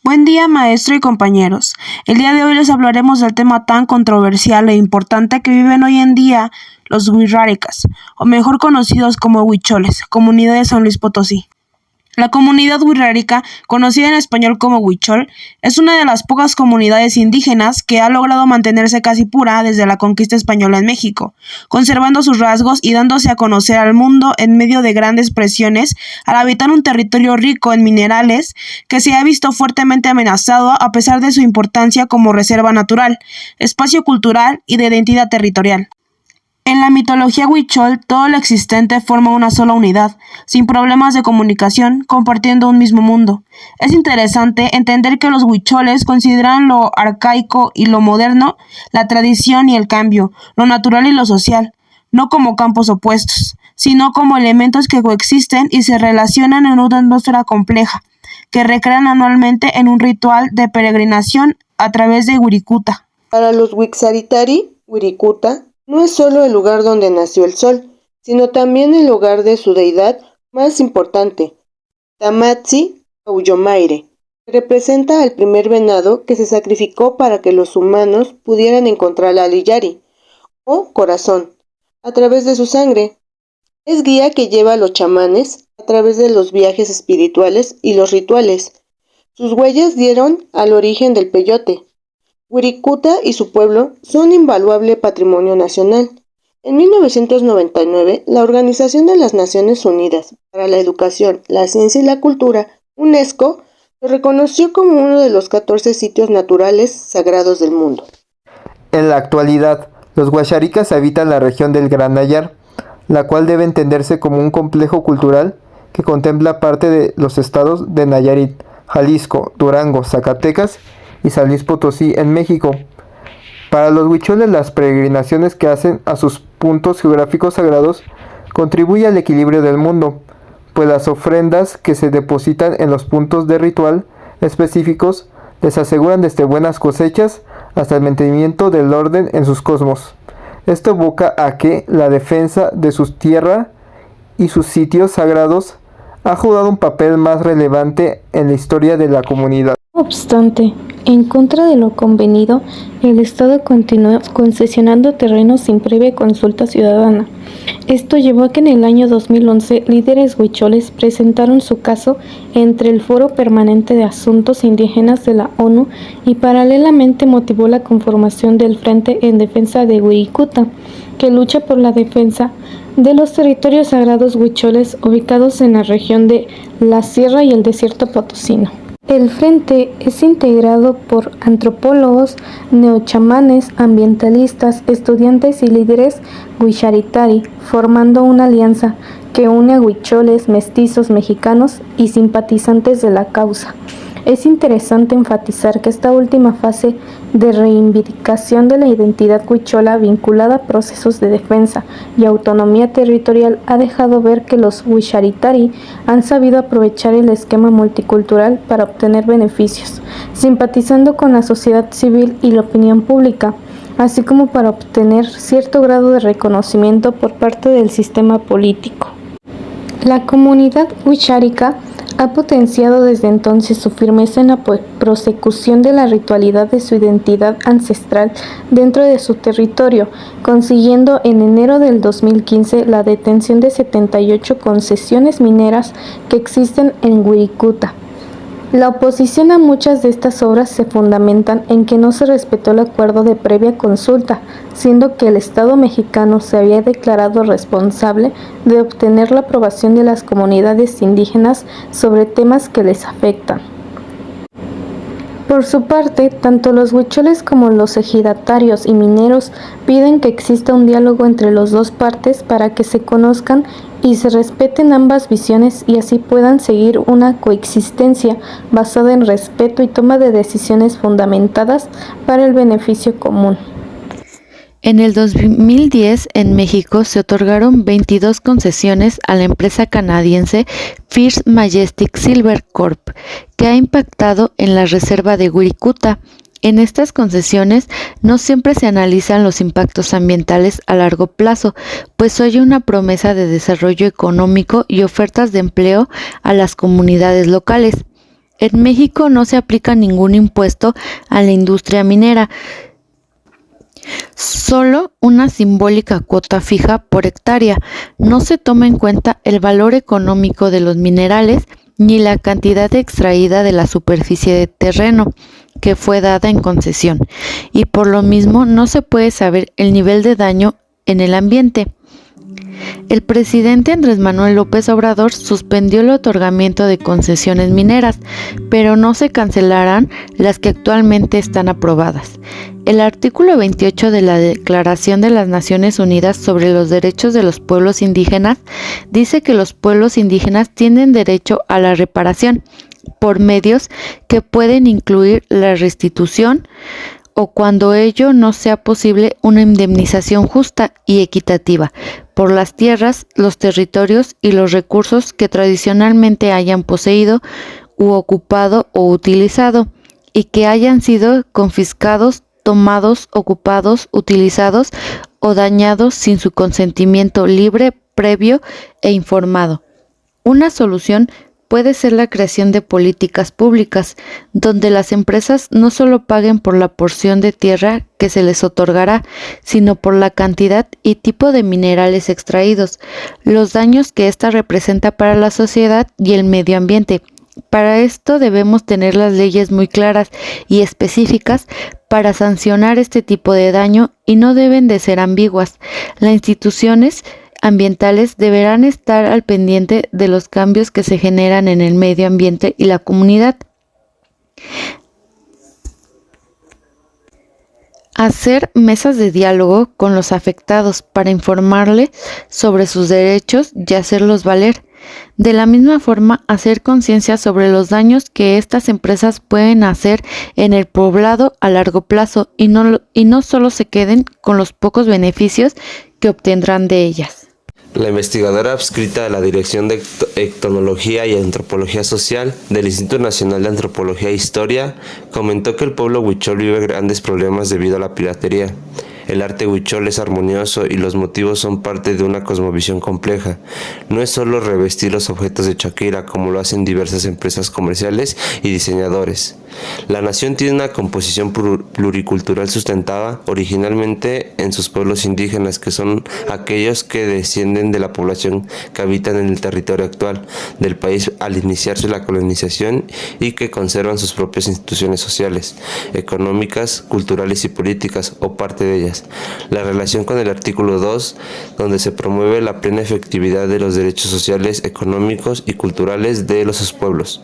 Buen día, maestro y compañeros. El día de hoy les hablaremos del tema tan controversial e importante que viven hoy en día los huirráricas, o mejor conocidos como huicholes, comunidad de San Luis Potosí. La comunidad huirrárica, conocida en español como huichol, es una de las pocas comunidades indígenas que ha logrado mantenerse casi pura desde la conquista española en México, conservando sus rasgos y dándose a conocer al mundo en medio de grandes presiones al habitar un territorio rico en minerales que se ha visto fuertemente amenazado a pesar de su importancia como reserva natural, espacio cultural y de identidad territorial. En la mitología huichol, todo lo existente forma una sola unidad, sin problemas de comunicación, compartiendo un mismo mundo. Es interesante entender que los huicholes consideran lo arcaico y lo moderno, la tradición y el cambio, lo natural y lo social, no como campos opuestos, sino como elementos que coexisten y se relacionan en una atmósfera compleja, que recrean anualmente en un ritual de peregrinación a través de Wirikuta. Para los Wixáritarí, Wirikuta no es solo el lugar donde nació el sol, sino también el hogar de su deidad más importante, Tamatsi Auyomaire, que representa al primer venado que se sacrificó para que los humanos pudieran encontrar la Liyari, o corazón, a través de su sangre. Es guía que lleva a los chamanes a través de los viajes espirituales y los rituales. Sus huellas dieron al origen del peyote. Wirikuta y su pueblo son invaluable patrimonio nacional. En 1999, la Organización de las Naciones Unidas para la Educación, la Ciencia y la Cultura, UNESCO, lo reconoció como uno de los 14 sitios naturales sagrados del mundo. En la actualidad, los huixáricas habitan la región del Gran Nayar, la cual debe entenderse como un complejo cultural que contempla parte de los estados de Nayarit, Jalisco, Durango, Zacatecas y San Luis Potosí en México. Para los huicholes, las peregrinaciones que hacen a sus puntos geográficos sagrados contribuyen al equilibrio del mundo, pues las ofrendas que se depositan en los puntos de ritual específicos les aseguran desde buenas cosechas hasta el mantenimiento del orden en sus cosmos. Esto evoca a que la defensa de su tierra y sus sitios sagrados ha jugado un papel más relevante en la historia de la comunidad. No obstante, en contra de lo convenido, el Estado continuó concesionando terrenos sin previa consulta ciudadana. Esto llevó a que en el año 2011 líderes huicholes presentaron su caso entre el Foro Permanente de Asuntos Indígenas de la ONU y paralelamente motivó la conformación del Frente en Defensa de Wirikuta, que lucha por la defensa de los territorios sagrados huicholes ubicados en la región de la Sierra y el Desierto Potosino. El frente es integrado por antropólogos, neochamanes, ambientalistas, estudiantes y líderes huixáritarí, formando una alianza que une a huicholes, mestizos, mexicanos y simpatizantes de la causa. Es interesante enfatizar que esta última fase de reivindicación de la identidad huichola vinculada a procesos de defensa y autonomía territorial ha dejado ver que los huixáritarí han sabido aprovechar el esquema multicultural para obtener beneficios, simpatizando con la sociedad civil y la opinión pública, así como para obtener cierto grado de reconocimiento por parte del sistema político. La comunidad huixárica ha potenciado desde entonces su firmeza en la prosecución de la ritualidad de su identidad ancestral dentro de su territorio, consiguiendo en enero del 2015 la detención de 78 concesiones mineras que existen en Wirikuta. La oposición a muchas de estas obras se fundamentan en que no se respetó el acuerdo de previa consulta, siendo que el Estado mexicano se había declarado responsable de obtener la aprobación de las comunidades indígenas sobre temas que les afectan. Por su parte, tanto los huicholes como los ejidatarios y mineros piden que exista un diálogo entre las dos partes para que se conozcan y se respeten ambas visiones y así puedan seguir una coexistencia basada en respeto y toma de decisiones fundamentadas para el beneficio común. En el 2010, en México, se otorgaron 22 concesiones a la empresa canadiense First Majestic Silver Corp., que ha impactado en la reserva de Wirikuta. En estas concesiones no siempre se analizan los impactos ambientales a largo plazo, pues hay una promesa de desarrollo económico y ofertas de empleo a las comunidades locales. En México no se aplica ningún impuesto a la industria minera, solo una simbólica cuota fija por hectárea. No se toma en cuenta el valor económico de los minerales ni la cantidad extraída de la superficie de terreno que fue dada en concesión, y por lo mismo no se puede saber el nivel de daño en el ambiente. El presidente Andrés Manuel López Obrador suspendió el otorgamiento de concesiones mineras, pero no se cancelarán las que actualmente están aprobadas. El artículo 28 de la Declaración de las Naciones Unidas sobre los Derechos de los Pueblos Indígenas dice que los pueblos indígenas tienen derecho a la reparación por medios que pueden incluir la restitución o, cuando ello no sea posible, una indemnización justa y equitativa por las tierras, los territorios y los recursos que tradicionalmente hayan poseído u ocupado o utilizado, y que hayan sido confiscados, tomados, ocupados, utilizados o dañados sin su consentimiento libre, previo e informado. Una solución puede ser la creación de políticas públicas, donde las empresas no solo paguen por la porción de tierra que se les otorgará, sino por la cantidad y tipo de minerales extraídos, los daños que ésta representa para la sociedad y el medio ambiente. Para esto debemos tener las leyes muy claras y específicas para sancionar este tipo de daño, y no deben de ser ambiguas. Las instituciones ambientales deberán estar al pendiente de los cambios que se generan en el medio ambiente y la comunidad. Hacer mesas de diálogo con los afectados para informarles sobre sus derechos y hacerlos valer. De la misma forma, hacer conciencia sobre los daños que estas empresas pueden hacer en el poblado a largo plazo, y no solo se queden con los pocos beneficios que obtendrán de ellas. La investigadora adscrita a la Dirección de Etnología y Antropología Social del Instituto Nacional de Antropología e Historia comentó que el pueblo huichol vive grandes problemas debido a la piratería. El arte huichol es armonioso y los motivos son parte de una cosmovisión compleja. No es solo revestir los objetos de Shakira, como lo hacen diversas empresas comerciales y diseñadores. La nación tiene una composición pluricultural sustentada originalmente en sus pueblos indígenas, que son aquellos que descienden de la población que habitan en el territorio actual del país al iniciarse la colonización, y que conservan sus propias instituciones sociales, económicas, culturales y políticas, o parte de ellas. La relación con el artículo 2, donde se promueve la plena efectividad de los derechos sociales, económicos y culturales de los pueblos,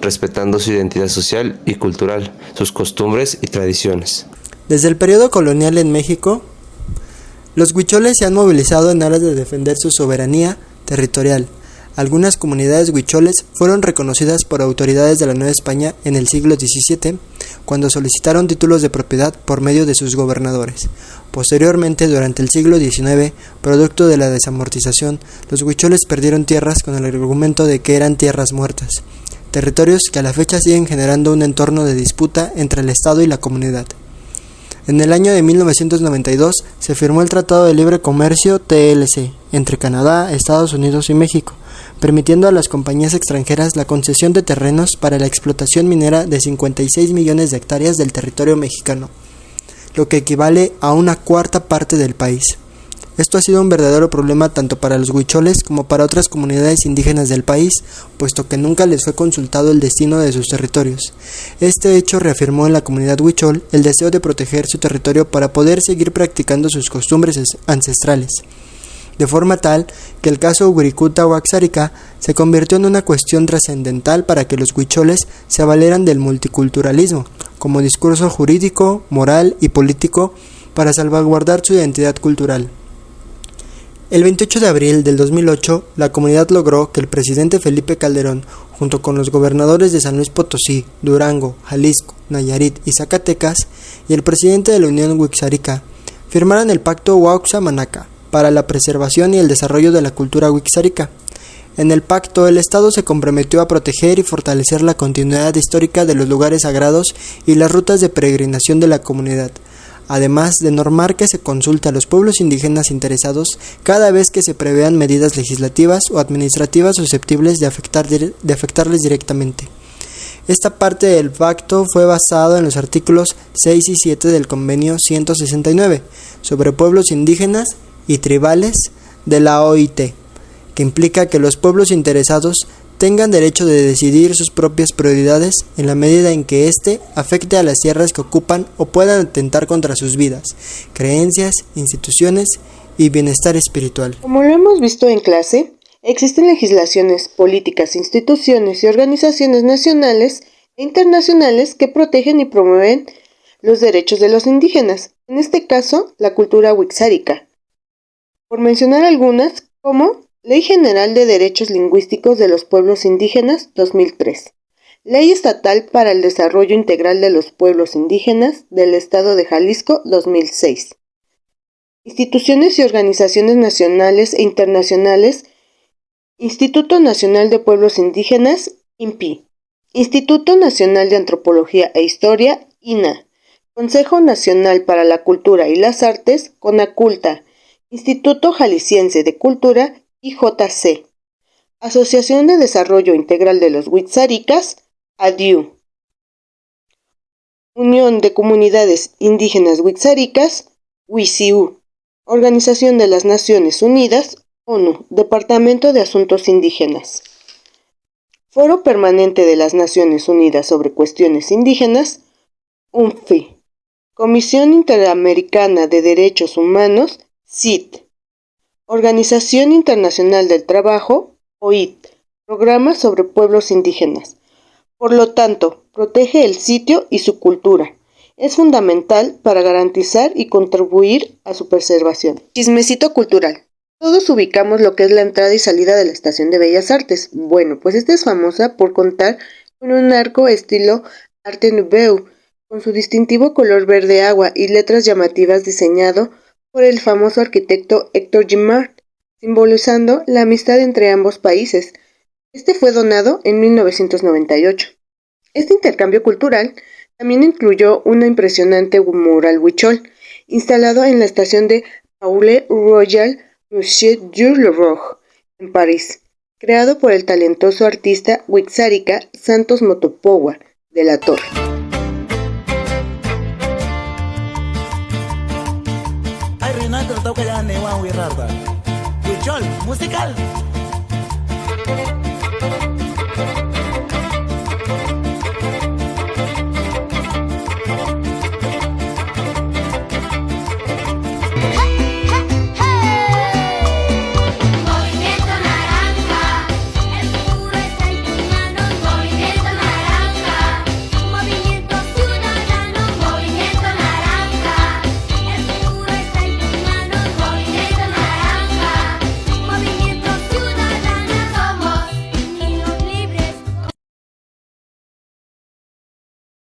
respetando su identidad social y cultural, sus costumbres y tradiciones. Desde el periodo colonial en México, los huicholes se han movilizado en aras de defender su soberanía territorial. Algunas comunidades huicholes fueron reconocidas por autoridades de la Nueva España en el siglo XVII, cuando solicitaron títulos de propiedad por medio de sus gobernadores. Posteriormente, durante el siglo XIX, producto de la desamortización, los huicholes perdieron tierras con el argumento de que eran tierras muertas, territorios que a la fecha siguen generando un entorno de disputa entre el Estado y la comunidad. En el año de 1992 se firmó el Tratado de Libre Comercio TLC entre Canadá, Estados Unidos y México, permitiendo a las compañías extranjeras la concesión de terrenos para la explotación minera de 56 millones de hectáreas del territorio mexicano, lo que equivale a una cuarta parte del país. Esto ha sido un verdadero problema tanto para los huicholes como para otras comunidades indígenas del país, puesto que nunca les fue consultado el destino de sus territorios. Este hecho reafirmó en la comunidad huichol el deseo de proteger su territorio para poder seguir practicando sus costumbres ancestrales, de forma tal que el caso Wirikuta-Waxarica se convirtió en una cuestión trascendental para que los huicholes se avaleran del multiculturalismo como discurso jurídico, moral y político para salvaguardar su identidad cultural. El 28 de abril del 2008, la comunidad logró que el presidente Felipe Calderón, junto con los gobernadores de San Luis Potosí, Durango, Jalisco, Nayarit y Zacatecas, y el presidente de la Unión Wixárika, firmaran el Pacto Huauxa-Manaca para la preservación y el desarrollo de la cultura wixárika. En el pacto, el Estado se comprometió a proteger y fortalecer la continuidad histórica de los lugares sagrados y las rutas de peregrinación de la comunidad, además de normar que se consulte a los pueblos indígenas interesados cada vez que se prevean medidas legislativas o administrativas susceptibles de afectarles directamente. Esta parte del pacto fue basado en los artículos 6 y 7 del Convenio 169 sobre pueblos indígenas y tribales de la OIT, que implica que los pueblos interesados tengan derecho de decidir sus propias prioridades en la medida en que éste afecte a las tierras que ocupan o puedan atentar contra sus vidas, creencias, instituciones y bienestar espiritual. Como lo hemos visto en clase, existen legislaciones, políticas, instituciones y organizaciones nacionales e internacionales que protegen y promueven los derechos de los indígenas, en este caso, la cultura wixárika. Por mencionar algunas, como Ley General de Derechos Lingüísticos de los Pueblos Indígenas 2003, Ley Estatal para el Desarrollo Integral de los Pueblos Indígenas del Estado de Jalisco 2006, instituciones y organizaciones nacionales e internacionales, Instituto Nacional de Pueblos Indígenas, INPI, Instituto Nacional de Antropología e Historia, INA, Consejo Nacional para la Cultura y las Artes, CONACULTA, Instituto Jalisciense de Cultura, IJC, Asociación de Desarrollo Integral de los Wixárikas, ADIU, Unión de Comunidades Indígenas Wixárikas, WICIU, Organización de las Naciones Unidas, ONU, Departamento de Asuntos Indígenas, Foro Permanente de las Naciones Unidas sobre Cuestiones Indígenas, UNFI, Comisión Interamericana de Derechos Humanos, CID, Organización Internacional del Trabajo, OIT, Programa sobre Pueblos Indígenas. Por lo tanto, protege el sitio y su cultura. Es fundamental para garantizar y contribuir a su preservación. Chismecito cultural. Todos ubicamos lo que es la entrada y salida de la Estación de Bellas Artes. Bueno, pues esta es famosa por contar con un arco estilo Arte Nouveau, con su distintivo color verde agua y letras llamativas diseñado por el famoso arquitecto Héctor Guimard, simbolizando la amistad entre ambos países. Este fue donado en 1998. Este intercambio cultural también incluyó una impresionante mural huichol, instalado en la estación de Palais Royal Musée du Louvre, en París, creado por el talentoso artista wixárika Santos Motopowa de la Torre. Musical.